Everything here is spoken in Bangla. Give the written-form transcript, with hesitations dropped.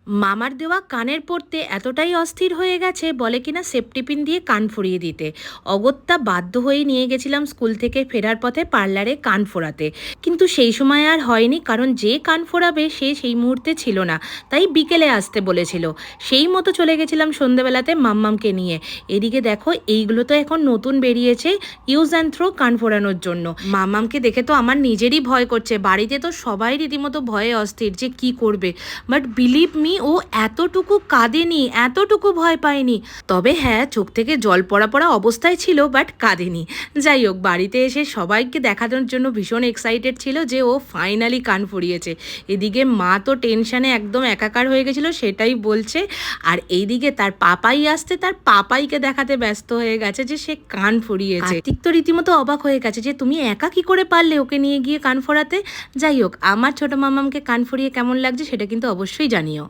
মামার দেওয়া কানের পরতে এতটাই অস্থির হয়ে গেছে বলে কিনা সেফটি পিন দিয়ে কান ফুরিয়ে দিতে। অগত্যা বাধ্য হয়ে নিয়ে গেছিলাম স্কুল থেকে ফেরার পথে পার্লারে কান ফোরাতে। কিন্তু সেই সময় আর হয়নি, কারণ যে কান ফোরাবে সে সেই মুহূর্তে ছিল না, তাই বিকেলে আসতে বলেছিল। সেই মতো চলে গেছিলাম সন্ধেবেলাতে মাম্মামকে নিয়ে। এদিকে দেখো, এইগুলো তো এখন নতুন বেরিয়েছে ইউজ অ্যান্ড থ্রো কান ফোরানোর জন্য। মাম্মামকে দেখে তো আমার নিজেরই ভয় করছে, বাড়িতে তো সবাই রীতিমতো ভয়ে অস্থির যে কি করবে। বাট বিলিভ মি, ও এতটুকু কাঁদেনি, এতটুকু ভয় পায়নি। তবে হ্যাঁ, চোখ থেকে জল পড়া পড়া অবস্থায় ছিল, বাট কাঁদেনি। যাই হোক, বাড়িতে এসে সবাইকে দেখানোর জন্য ভীষণ এক্সাইটেড ছিল যে ও ফাইনালি কান ফুরিয়েছে। এদিকে মা তো টেনশানে একদম একাকার হয়ে গেছিলো, সেটাই বলছে। আর এইদিকে তার পাপাই আসতে তার পাপাইকে দেখাতে ব্যস্ত হয়ে গেছে যে সে কান ফুরিয়েছে। কার্তিক তো রীতিমতো অবাক হয়ে গেছে যে তুমি একা কি করে পারলে ওকে নিয়ে গিয়ে কান ফোরাতে। যাই হোক, আমার ছোট মামামকে কান ফুরিয়ে কেমন লাগছে সেটা কিন্তু অবশ্যই জানিও।